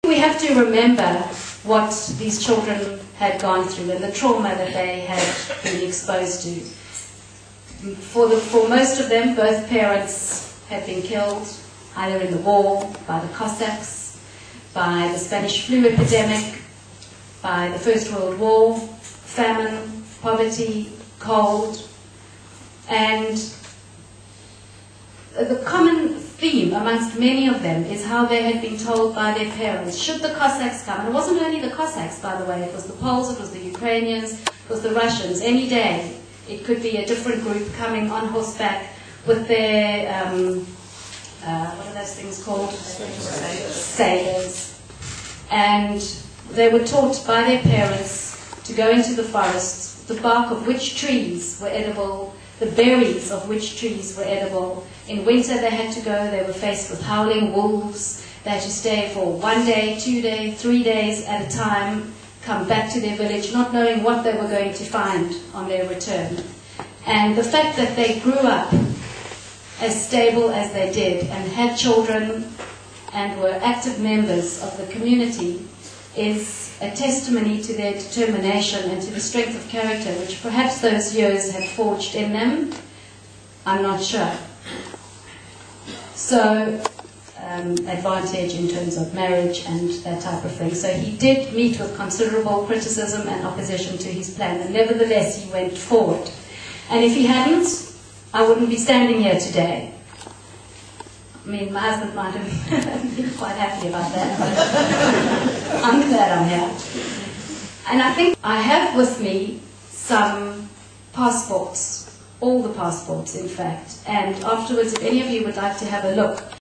We have to remember what these children had gone through and the trauma that they had been exposed to. For most of them, both parents had been killed, either in the war, by the Cossacks, by the Spanish flu epidemic, by the First World War, famine, poverty, cold. And the common theme amongst many of them is how they had been told by their parents, should the Cossacks come, and it wasn't only the Cossacks, by the way, it was the Poles, it was the Ukrainians, it was the Russians, any day it could be a different group coming on horseback with their, what are those things called? Sailors. And they were taught by their parents to go into the forests, the bark of which trees were edible, the berries of which trees were edible. In winter they had to go, they were faced with howling wolves, they had to stay for 1 day, 2 days, 3 days at a time, come back to their village, not knowing what they were going to find on their return. And the fact that they grew up as stable as they did and had children and were active members of the community is a testimony to their determination and to the strength of character which perhaps those years had forged in them. I'm not sure. So, advantage in terms of marriage and that type of thing. So he did meet with considerable criticism and opposition to his plan, and nevertheless he went forward. And if he hadn't, I wouldn't be standing here today. I mean, my husband might have been quite happy about that, but I'm glad I'm here. And I think I have with me some passports, all the passports in fact, and afterwards if any of you would like to have a look,